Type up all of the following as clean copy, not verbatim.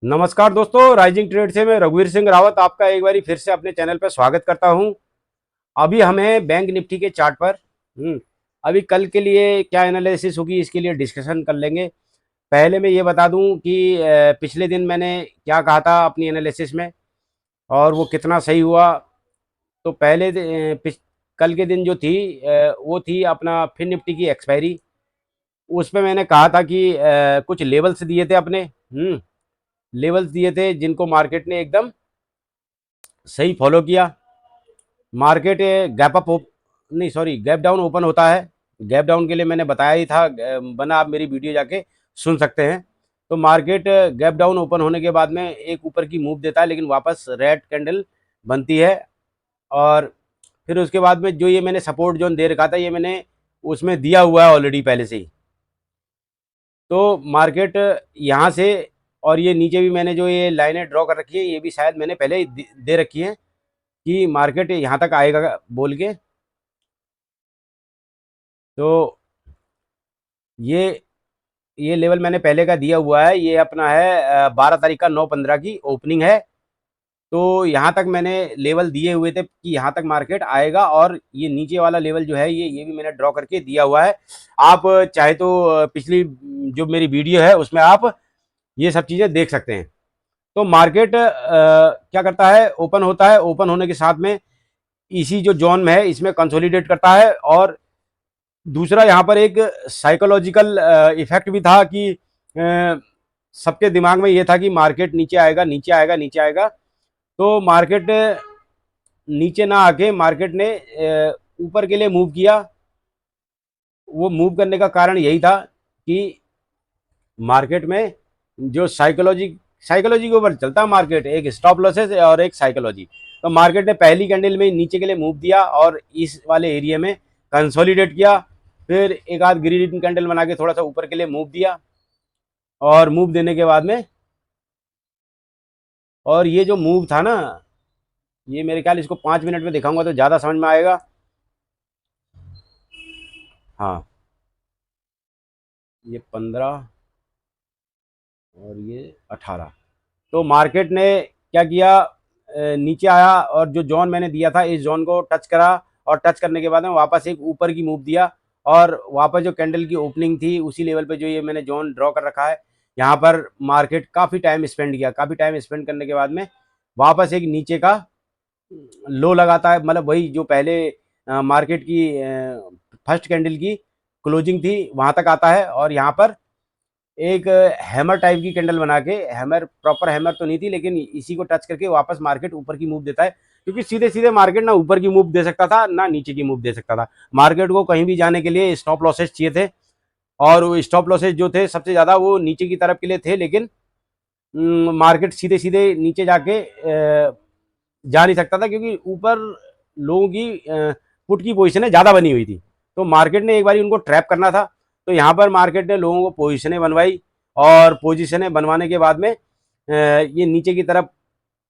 नमस्कार दोस्तों, rising trade से मैं रघुवीर सिंह रावत आपका एक बारी फिर से अपने चैनल पर स्वागत करता हूं। अभी हमें बैंक निफ्टी के चार्ट पर अभी कल के लिए क्या एनालिसिस होगी इसके लिए डिस्कशन कर लेंगे। पहले मैं ये बता दूं कि पिछले दिन मैंने क्या कहा था अपनी एनालिसिस में और वो कितना सही हुआ। तो कल के दिन जो थी वो थी अपना फिन निफ्टी की एक्सपायरी। उस पे मैंने कहा था कि कुछ लेवल्स दिए थे अपने लेवल्स दिए थे जिनको मार्केट ने एकदम सही फॉलो किया। मार्केट गैप अप नहीं सॉरी गैप डाउन ओपन होता है। गैप डाउन के लिए मैंने बताया ही था, बना आप मेरी वीडियो जाके सुन सकते हैं। तो मार्केट गैप डाउन ओपन होने के बाद में एक ऊपर की मूव देता है, लेकिन वापस रेड कैंडल बनती है। और फिर उसके बाद में जो ये मैंने सपोर्ट जोन दे रखा था ये मैंने उसमें दिया हुआ है ऑलरेडी पहले से ही। तो मार्केट यहाँ से और ये नीचे भी मैंने जो ये लाइनें ड्रॉ कर रखी है ये भी शायद मैंने पहले ही दे रखी है कि मार्केट यहाँ तक आएगा बोल के। तो ये ये लेवल मैंने पहले का दिया हुआ है, ये अपना है 12 तारीख का 9/15 की ओपनिंग है। तो यहाँ तक मैंने लेवल दिए हुए थे कि यहाँ तक मार्केट आएगा, और ये नीचे वाला लेवल जो है ये भी मैंने ड्रॉ करके दिया हुआ है। आप चाहे तो पिछली जो मेरी वीडियो है उसमें आप ये सब चीज़ें देख सकते हैं। तो मार्केट क्या करता है, ओपन होता है, ओपन होने के साथ में इसी जो जोन में है इसमें कंसोलिडेट करता है। और दूसरा यहाँ पर एक साइकोलॉजिकल इफेक्ट भी था कि सबके दिमाग में ये था कि मार्केट नीचे आएगा नीचे आएगा नीचे आएगा। तो मार्केट नीचे ना आके मार्केट ने ऊपर के लिए मूव किया। वो मूव करने का कारण यही था कि मार्केट में जो साइकोलॉजी के ऊपर चलता है मार्केट, एक स्टॉप लॉसेस और एक साइकोलॉजी। तो मार्केट ने पहली कैंडल में नीचे के लिए मूव दिया और इस वाले एरिया में कंसोलिडेट किया। फिर एक आध ग्रीन कैंडल बना के थोड़ा सा ऊपर के लिए मूव दिया, और मूव देने के बाद में और ये जो मूव था ना, ये मेरे ख्याल इसको 5 मिनट में दिखाऊंगा तो ज़्यादा समझ में आएगा। हाँ, ये 15 और ये 18। तो मार्केट ने क्या किया, नीचे आया और जो जोन मैंने दिया था इस जोन को टच करा, और टच करने के बाद में वापस एक ऊपर की मूव दिया। और वापस जो कैंडल की ओपनिंग थी उसी लेवल पे जो ये मैंने जोन ड्रॉ कर रखा है, यहाँ पर मार्केट काफ़ी टाइम स्पेंड किया। काफ़ी टाइम स्पेंड करने के बाद में वापस एक नीचे का लो लगाता है, मतलब वही जो पहले मार्केट की फर्स्ट कैंडल की क्लोजिंग थी वहाँ तक आता है। और यहाँ पर एक हैमर टाइप की कैंडल बना के, हैमर प्रॉपर हैमर तो नहीं थी लेकिन इसी को टच करके वापस मार्केट ऊपर की मूव देता है। क्योंकि सीधे सीधे मार्केट ना ऊपर की मूव दे सकता था ना नीचे की मूव दे सकता था। मार्केट को कहीं भी जाने के लिए स्टॉप लॉसेस चाहिए थे, और वो स्टॉप लॉसेस जो थे सबसे ज़्यादा वो नीचे की तरफ के लिए थे। लेकिन मार्केट सीधे सीधे नीचे जाके जा नहीं सकता था, क्योंकि ऊपर लोगों की पुट की पोजिशनें ज़्यादा बनी हुई थी। तो मार्केट ने एक बार उनको ट्रैप करना था। तो यहाँ पर मार्केट ने लोगों को पोजिशनें बनवाई, और पोजिशनें बनवाने के बाद में ये नीचे की तरफ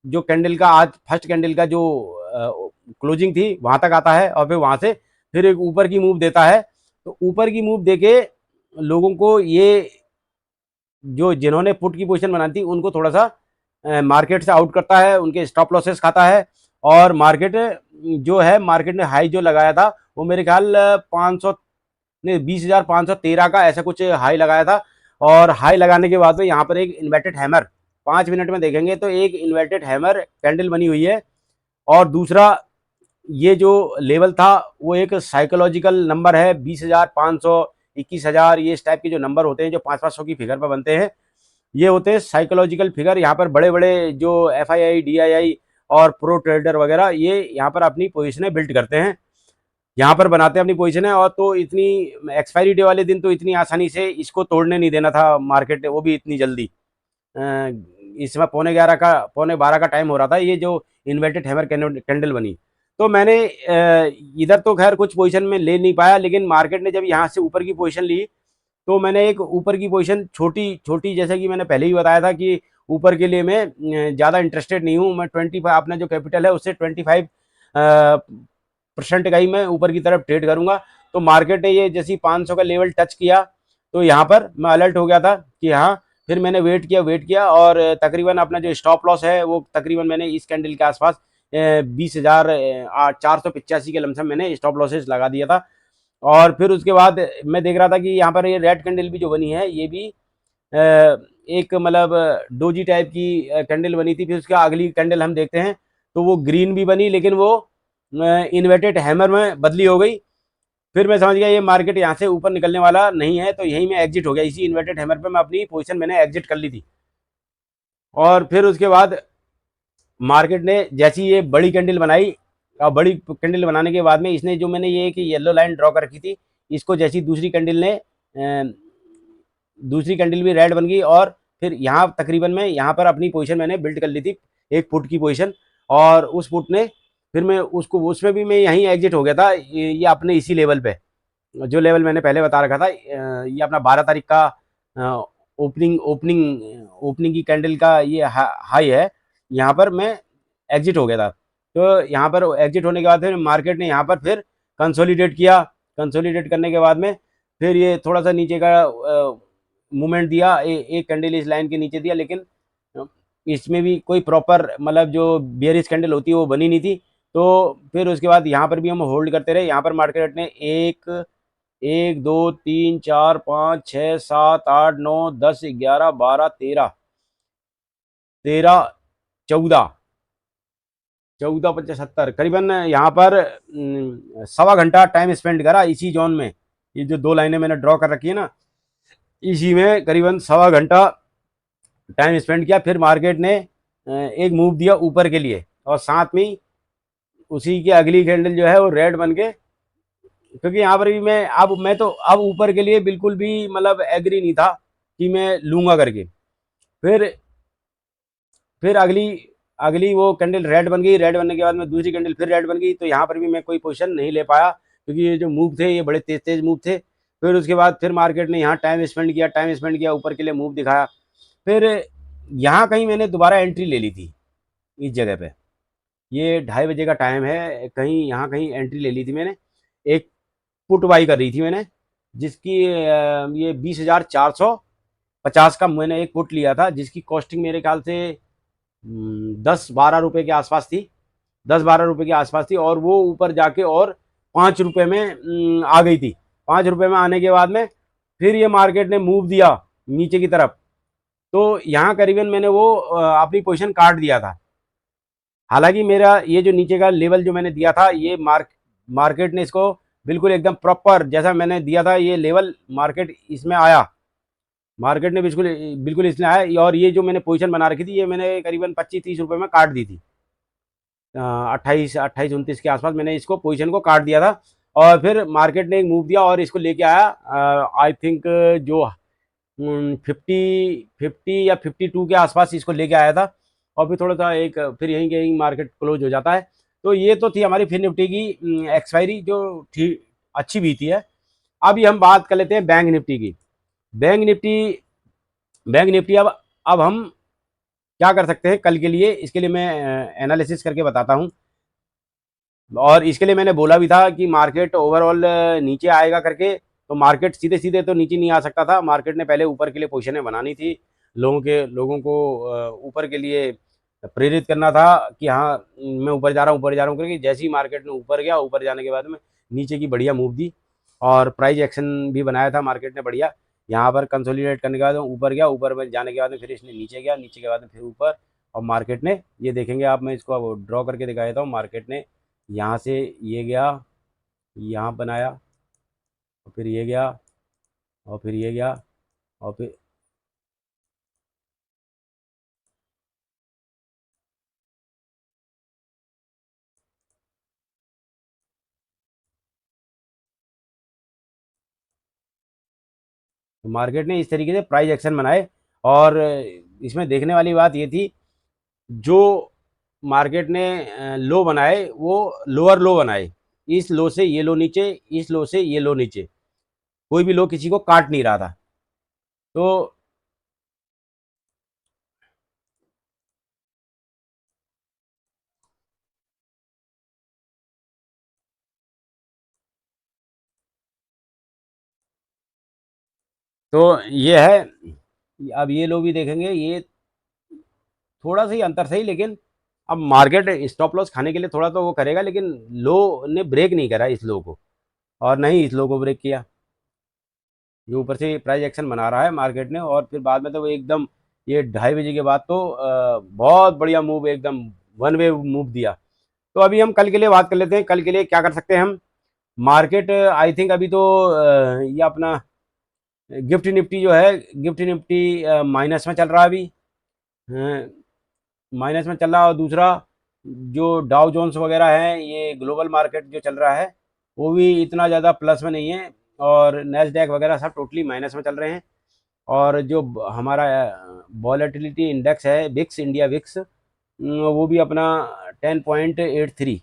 जो कैंडल का आज फर्स्ट कैंडल का जो क्लोजिंग थी वहाँ तक आता है, और फिर वहाँ से फिर एक ऊपर की मूव देता है। तो ऊपर की मूव देके लोगों को ये जो जिन्होंने पुट की पोजीशन बनाई थी उनको थोड़ा सा मार्केट से आउट करता है, उनके स्टॉप लॉसेस खाता है। और मार्केट जो है, मार्केट ने हाई जो लगाया था वो मेरे ख्याल 500 नहीं 20,513 का ऐसा कुछ हाई लगाया था। और हाई लगाने के बाद में यहाँ पर एक इन्वर्टेड हैमर 5 मिनट में देखेंगे तो एक इन्वर्टेड हैमर कैंडल बनी हुई है। और दूसरा ये जो लेवल था वो एक साइकोलॉजिकल नंबर है, 20,500, 21,000, ये इस टाइप के जो नंबर होते हैं जो 500 की फिगर पर बनते हैं, ये होते हैं साइकोलॉजिकल फिगर। यहाँ पर बड़े बड़े जो FII DII और प्रो ट्रेडर वगैरह ये यहाँ पर अपनी पोजिशनें बिल्ड करते हैं, यहाँ पर बनाते हैं अपनी पोजिशनें। और तो इतनी एक्सपायरी डे वाले दिन तो इतनी आसानी से इसको तोड़ने नहीं देना था मार्केट ने, वो भी इतनी जल्दी। इस समय पौने 12 का टाइम हो रहा था, ये जो इन्वर्टेड हैमर कैंडल बनी। तो मैंने इधर तो खैर कुछ पोजीशन में ले नहीं पाया, लेकिन मार्केट ने जब यहाँ से ऊपर की पोजीशन ली तो मैंने एक ऊपर की पोजीशन छोटी छोटी, जैसे कि मैंने पहले ही बताया था कि ऊपर के लिए मैं ज़्यादा इंटरेस्टेड नहीं हूँ। मैं 25 अपना जो कैपिटल है उससे 25% का ही मैं ऊपर की तरफ ट्रेड करूँगा। तो मार्केट ने ये जैसे 500 का लेवल टच किया तो यहाँ पर मैं अलर्ट हो गया था कि हाँ फिर मैंने वेट किया और तकरीबन अपना जो स्टॉप लॉस है वो तकरीबन मैंने इस कैंडल के आसपास 20,485 के लमसम मैंने स्टॉप लॉसेस लगा दिया था। और फिर उसके बाद मैं देख रहा था कि यहाँ पर ये रेड कैंडल भी जो बनी है ये भी एक मतलब डोजी टाइप की कैंडल बनी थी। फिर उसके अगली कैंडल हम देखते हैं तो वो ग्रीन भी बनी, लेकिन वो इन्वर्टेड हैमर में बदली हो गई। फिर मैं समझ गया ये मार्केट यहाँ से ऊपर निकलने वाला नहीं है, तो यहीं में एग्जिट हो गया। इसी इन्वर्टेड हैमर पे मैं अपनी पोजीशन मैंने एग्जिट कर ली थी। और फिर उसके बाद मार्केट ने जैसी ये बड़ी कैंडल बनाई, और बड़ी कैंडल बनाने के बाद में इसने जो मैंने ये कि येलो लाइन ड्रॉ कर रखी थी, इसको जैसी दूसरी कैंडल ने दूसरी कैंडल भी रेड बन गई। और फिर यहाँ तकरीबन मैं यहाँ पर अपनी पोजीशन मैंने बिल्ड कर ली थी, एक पुट की पोजीशन। और उस पुट ने फिर मैं उसको उसमें भी मैं यहीं एग्जिट हो गया था, ये अपने इसी लेवल पे, जो लेवल मैंने पहले बता रखा था। ये अपना 12 तारीख का ओपनिंग ओपनिंग ओपनिंग की कैंडल का ये हाई है। यहाँ पर मैं एग्जिट हो गया था। तो यहाँ पर एग्जिट होने के बाद फिर मार्केट ने यहाँ पर फिर कंसोलिडेट किया। कंसोलिडेट करने के बाद में फिर ये थोड़ा सा नीचे का मूवमेंट दिया, एक कैंडल इस लाइन के नीचे दिया, लेकिन इसमें भी कोई प्रॉपर मतलब जो बियरिश कैंडल होती है वो बनी नहीं थी। तो फिर उसके बाद यहाँ पर भी हम होल्ड करते रहे। यहाँ पर मार्केट ने एक एक दो तीन चार पाँच छः सात आठ नौ 10 11 12 13 13 14 14 75 करीबन यहाँ पर सवा घंटा टाइम स्पेंड करा इसी जोन में। ये जो दो लाइनें मैंने ड्रॉ कर रखी है ना, इसी में करीबन सवा घंटा टाइम स्पेंड किया। फिर मार्केट ने एक मूव दिया ऊपर के लिए, और साथ में उसी की अगली कैंडल जो है वो रेड बन के, क्योंकि यहाँ पर भी मैं तो अब ऊपर के लिए बिल्कुल भी मतलब एग्री नहीं था कि मैं लूंगा करके। फिर फिर अगली अगली वो कैंडल रेड बन गई। रेड बनने के बाद में दूसरी कैंडल फिर रेड बन गई, तो यहाँ पर भी मैं कोई पोजीशन नहीं ले पाया, क्योंकि ये जो मूव थे ये बड़े तेज तेज मूव थे। फिर उसके बाद फिर मार्केट ने यहाँ टाइम स्पेंड किया, ऊपर के लिए मूव दिखाया। फिर यहाँ कहीं मैंने दोबारा एंट्री ले ली थी इस जगह पे। ये 2:30 बजे का टाइम है, कहीं यहाँ कहीं एंट्री ले ली थी मैंने। एक पुट बाई कर रही थी मैंने, जिसकी ये 20,450 का मैंने एक पुट लिया था, जिसकी कॉस्टिंग मेरे ख्याल से 10-12 रुपए के आसपास थी। 10-12 रुपए के आसपास थी, और वो ऊपर जाके और 5 रुपए में आ गई थी। 5 रुपए में आने के बाद में फिर ये मार्केट ने मूव दिया नीचे की तरफ। तो यहाँ करीबन मैंने वो अपनी पोजीशन काट दिया था। हालांकि मेरा ये जो नीचे का लेवल जो मैंने दिया था, ये मार्केट ने इसको बिल्कुल एकदम प्रॉपर जैसा मैंने दिया था ये लेवल मार्केट इसमें आया। मार्केट ने बिल्कुल बिल्कुल इसमें आया, और ये जो मैंने पोजीशन बना रखी थी ये मैंने करीबन 25-30 रुपए में काट दी थी। 28-29 के आसपास मैंने इसको पोजीशन को काट दिया था। और फिर मार्केट ने एक मूव दिया और इसको लेके आया, आई थिंक जो 50 या 52 के आसपास इसको लेके आया था। और फिर थोड़ा सा एक फिर यहीं कहीं मार्केट क्लोज हो जाता है। तो ये तो थी हमारी फिर निफ्टी की एक्सपायरी, जो ठीक अच्छी भी थी है। अभी हम बात कर लेते हैं बैंक निफ्टी की। बैंक निफ्टी बैंक निफ्टी अब हम क्या कर सकते हैं कल के लिए, इसके लिए मैं एनालिसिस करके बताता हूँ। और इसके लिए मैंने बोला भी था कि मार्केट ओवरऑल नीचे आएगा करके। तो मार्केट सीधे सीधे तो नीचे नहीं आ सकता था, मार्केट ने पहले ऊपर के लिए पोजीशनें बनानी थी। लोगों को ऊपर के लिए प्रेरित करना था कि हाँ मैं ऊपर जा रहा हूँ करके। जैसे ही मार्केट ने ऊपर गया, ऊपर जाने के बाद में नीचे की बढ़िया मूव दी, और प्राइस एक्शन भी बनाया था मार्केट ने बढ़िया। यहाँ पर कंसोलिडेट करने के बाद ऊपर गया, ऊपर में जाने के बाद में फिर इसने नीचे गया, नीचे के बाद में फिर ऊपर। और मार्केट ने ये देखेंगे आप, मैं इसको अब ड्रॉ करके दिखा देता हूँ। मार्केट ने यहाँ से ये गया, यहाँ बनाया, और फिर ये गया, और फिर ये गया, और फिर मार्केट ने इस तरीके से प्राइस एक्शन बनाए। और इसमें देखने वाली बात ये थी, जो मार्केट ने लो बनाए वो लोअर लो बनाए। इस लो से ये लो नीचे, इस लो से ये लो नीचे, कोई भी लो किसी को काट नहीं रहा था। तो ये है अब ये लो भी देखेंगे, ये थोड़ा सा ही अंतर सही, लेकिन अब मार्केट स्टॉप लॉस खाने के लिए थोड़ा तो वो करेगा, लेकिन लो ने ब्रेक नहीं करा इस लो को, और नहीं इस लो को ब्रेक किया। जो ऊपर से प्राइस एक्शन बना रहा है मार्केट ने, और फिर बाद में तो वो एकदम ये 2:30 बजे के बाद तो बहुत बढ़िया मूव, एकदम वन वे मूव दिया। तो अभी हम कल के लिए बात कर लेते हैं, कल के लिए क्या कर सकते हैं हम। मार्केट आई थिंक अभी तो ये अपना गिफ्ट निफ्टी जो है, गिफ्ट निफ्टी माइनस में चल रहा है अभी, माइनस में चल रहा है। और दूसरा जो डाउ जोन्स वगैरह है, ये ग्लोबल मार्केट जो चल रहा है वो भी इतना ज़्यादा प्लस में नहीं है, और नेस्डैक वगैरह सब टोटली माइनस में चल रहे हैं। और जो हमारा वॉलेटिलिटी इंडेक्स है विक्स, इंडिया विक्स, वो भी अपना 10.83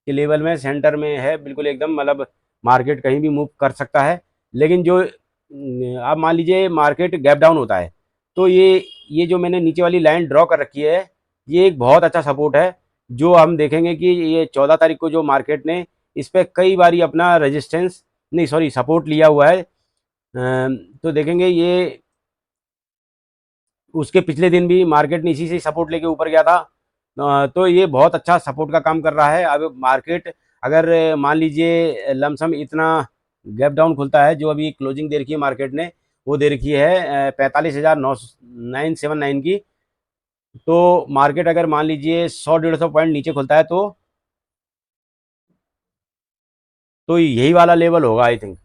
के लेवल में सेंटर में है, बिल्कुल एकदम, मतलब मार्केट कहीं भी मूव कर सकता है। लेकिन जो आप मान लीजिए मार्केट गैप डाउन होता है, तो ये जो मैंने नीचे वाली लाइन ड्रॉ कर रखी है, ये एक बहुत अच्छा सपोर्ट है। जो हम देखेंगे कि ये 14 तारीख को जो मार्केट ने इस पर कई बारी अपना रेजिस्टेंस, नहीं सॉरी, सपोर्ट लिया हुआ है। तो देखेंगे ये उसके पिछले दिन भी मार्केट ने इसी से सपोर्ट लेके ऊपर गया था। तो ये बहुत अच्छा सपोर्ट का काम कर रहा है। अब मार्केट अगर मान लीजिए लमसम इतना गैप डाउन खुलता है, जो अभी क्लोजिंग दे रखी है मार्केट ने, वो दे रखी है 45,979 की। तो मार्केट अगर मान लीजिए 100-150 पॉइंट नीचे खुलता है, तो यही वाला लेवल होगा आई थिंक।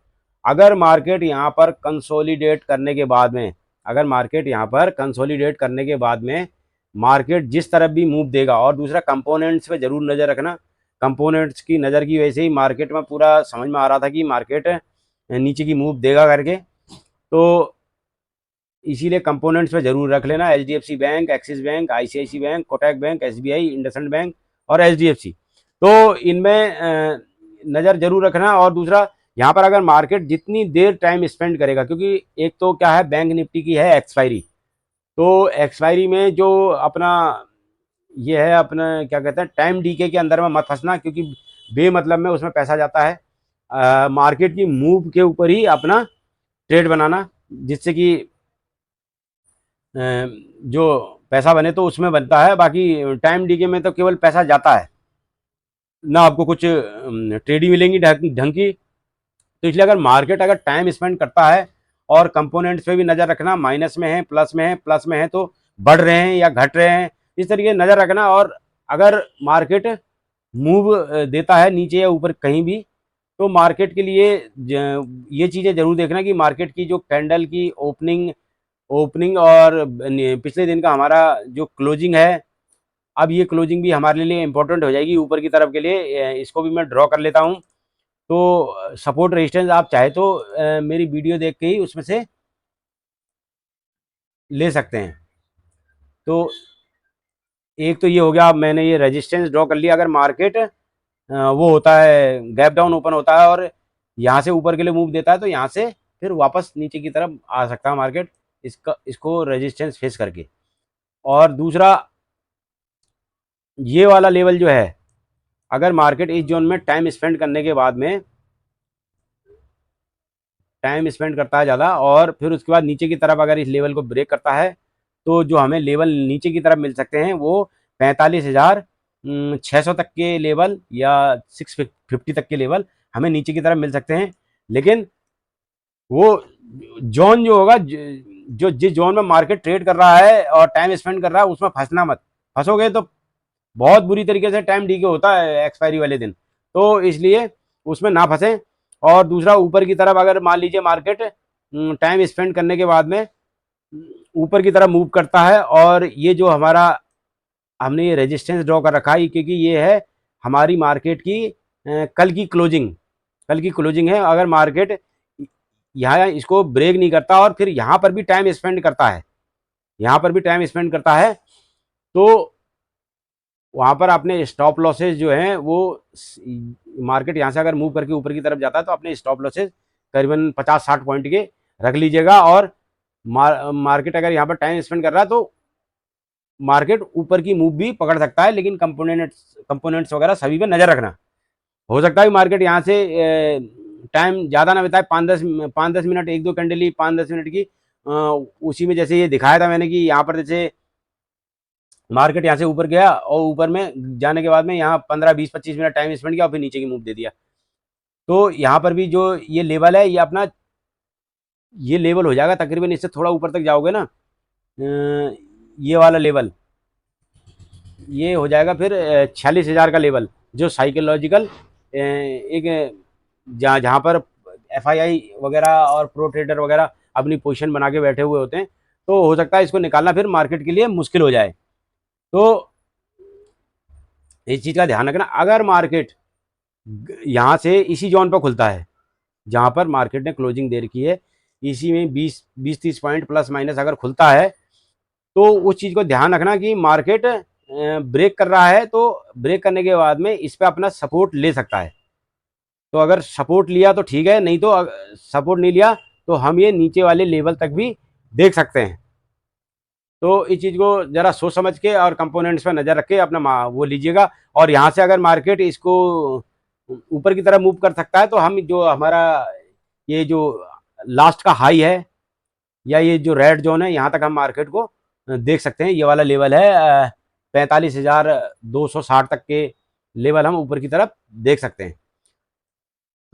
अगर मार्केट यहाँ पर कंसोलिडेट करने के बाद में, अगर मार्केट यहाँ पर कंसोलिडेट करने के बाद में मार्केट जिस तरफ भी मूव देगा, और दूसरा कंपोनेंट्स पे जरूर नज़र रखना। कंपोनेंट्स की नज़र की वजह से ही मार्केट में पूरा समझ में आ रहा था कि मार्केट नीचे की मूव देगा करके। तो इसीलिए कंपोनेंट्स पे जरूर रख लेना, HDFC bank, axis bank, ICICI bank, Kotak bank, SBI, IndusInd bank और HDFC। तो इनमें नज़र जरूर रखना। और दूसरा, यहाँ पर अगर मार्केट जितनी देर टाइम स्पेंड करेगा, क्योंकि एक तो क्या है, बैंक निफ्टी की है एक्सपायरी, तो एक्सपायरी में जो अपना ये है, अपना क्या कहते हैं, टाइम डीके के अंदर में मत फंसना, क्योंकि बेमतलब में उसमें पैसा जाता है। मार्केट की मूव के ऊपर ही अपना ट्रेड बनाना, जिससे कि जो पैसा बने तो उसमें बनता है, बाकी टाइम डीके में तो केवल पैसा जाता है, ना आपको कुछ ट्रेडिंग मिलेंगी ढंग की। तो इसलिए अगर मार्केट अगर टाइम स्पेंड करता है, और कंपोनेंट्स पे भी नज़र रखना, माइनस में है, प्लस में है तो बढ़ रहे हैं या घट रहे हैं, इस तरीके से नज़र रखना। और अगर मार्केट मूव देता है नीचे या ऊपर कहीं भी, तो मार्केट के लिए ये चीज़ें जरूर देखना कि मार्केट की जो कैंडल की ओपनिंग ओपनिंग और पिछले दिन का हमारा जो क्लोजिंग है, अब ये क्लोजिंग भी हमारे लिए इंपॉर्टेंट हो जाएगी ऊपर की तरफ के लिए। इसको भी मैं ड्रॉ कर लेता हूँ। तो सपोर्ट रेजिस्टेंस आप चाहे तो मेरी वीडियो देख के ही उसमें से ले सकते हैं। तो एक तो ये हो गया, अब मैंने ये रेजिस्टेंस ड्रॉ कर लिया। अगर मार्केट वो होता है, गैप डाउन ओपन होता है और यहाँ से ऊपर के लिए मूव देता है, तो यहाँ से फिर वापस नीचे की तरफ आ सकता है मार्केट, इसको रेजिस्टेंस फेस करके। और दूसरा, ये वाला लेवल जो है, अगर मार्केट इस जोन में टाइम स्पेंड करने के बाद में, टाइम स्पेंड करता है ज़्यादा, और फिर उसके बाद नीचे की तरफ अगर इस लेवल को ब्रेक करता है, तो जो हमें लेवल नीचे की तरफ मिल सकते हैं वो 45,600 तक के लेवल, या 650 तक के लेवल हमें नीचे की तरफ मिल सकते हैं। लेकिन वो जोन जो होगा, जो जिस जोन में मार्केट ट्रेड कर रहा है और टाइम स्पेंड कर रहा है, उसमें फंसना मत। फंसोगे तो बहुत बुरी तरीके से टाइम डी के होता है एक्सपायरी वाले दिन, तो इसलिए उसमें ना फंसे। और दूसरा, ऊपर की तरफ अगर मान लीजिए मार्केट टाइम स्पेंड करने के बाद में ऊपर की तरफ मूव करता है, और ये जो हमारा हमने ये रेजिस्टेंस ड्रॉ कर रखा है, क्योंकि ये है हमारी मार्केट की कल की क्लोजिंग, कल की क्लोजिंग है। अगर मार्केट यहाँ इसको ब्रेक नहीं करता और फिर यहाँ पर भी टाइम स्पेंड करता है, यहाँ पर भी टाइम स्पेंड करता है, तो वहाँ पर अपने स्टॉप लॉसेज जो हैं वो, मार्केट यहाँ से अगर मूव करके ऊपर की तरफ जाता है, तो अपने स्टॉप लॉसेज करीबन 50-60 पॉइंट के रख लीजिएगा। और मार्केट अगर यहाँ पर टाइम स्पेंड कर रहा है, तो मार्केट ऊपर की मूव भी पकड़ सकता है, लेकिन कंपोनेंट्स वगैरह सभी पे नज़र रखना। हो सकता है कि मार्केट यहाँ से टाइम ज़्यादा ना बिताए, 5-10 मिनट, 1-2 कैंडल ही 5-10 मिनट की, उसी में जैसे ये दिखाया था मैंने कि यहाँ पर जैसे मार्केट यहाँ से ऊपर गया और ऊपर में जाने के बाद में यहाँ 15 20 25 मिनट टाइम स्पेंड किया और फिर नीचे की मूव दे दिया। तो यहाँ पर भी जो ये लेवल है ये अपना ये लेवल हो जाएगा तकरीबन, इससे थोड़ा ऊपर तक जाओगे ना, ये वाला लेवल ये हो जाएगा फिर 46,000 का लेवल, जो साइकोलॉजिकल एक जहाँ जहाँ पर FII वगैरह और प्रो ट्रेडर वगैरह अपनी पोजीशन बना के बैठे हुए होते हैं, तो हो सकता है इसको निकालना फिर मार्केट के लिए मुश्किल हो जाए। तो इस चीज़ का ध्यान रखना, अगर मार्केट यहाँ से इसी जोन पर खुलता है जहाँ पर मार्केट ने क्लोजिंग दे रखी है, इसी में 20 20 30 पॉइंट प्लस माइनस अगर खुलता है, तो उस चीज़ को ध्यान रखना कि मार्केट ब्रेक कर रहा है, तो ब्रेक करने के बाद में इस पर अपना सपोर्ट ले सकता है। तो अगर सपोर्ट लिया तो ठीक है, नहीं तो सपोर्ट नहीं लिया तो हम ये नीचे वाले लेवल तक भी देख सकते हैं। तो इस चीज़ को ज़रा सोच समझ के और कंपोनेंट्स पर नज़र रख के अपना वो लीजिएगा। और यहाँ से अगर मार्केट इसको ऊपर की तरफ मूव कर सकता है, तो हम जो हमारा ये जो लास्ट का हाई है या ये जो रेड जोन है, यहाँ तक हम मार्केट को देख सकते हैं। ये वाला लेवल है 45,260 तक के लेवल हम ऊपर की तरफ देख सकते हैं।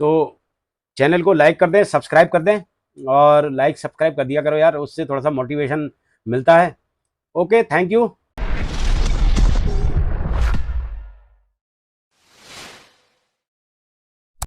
तो चैनल को लाइक कर दें, सब्सक्राइब कर दें, और लाइक सब्सक्राइब कर दिया करो यार, उससे थोड़ा सा मोटिवेशन मिलता है। Okay, thank you.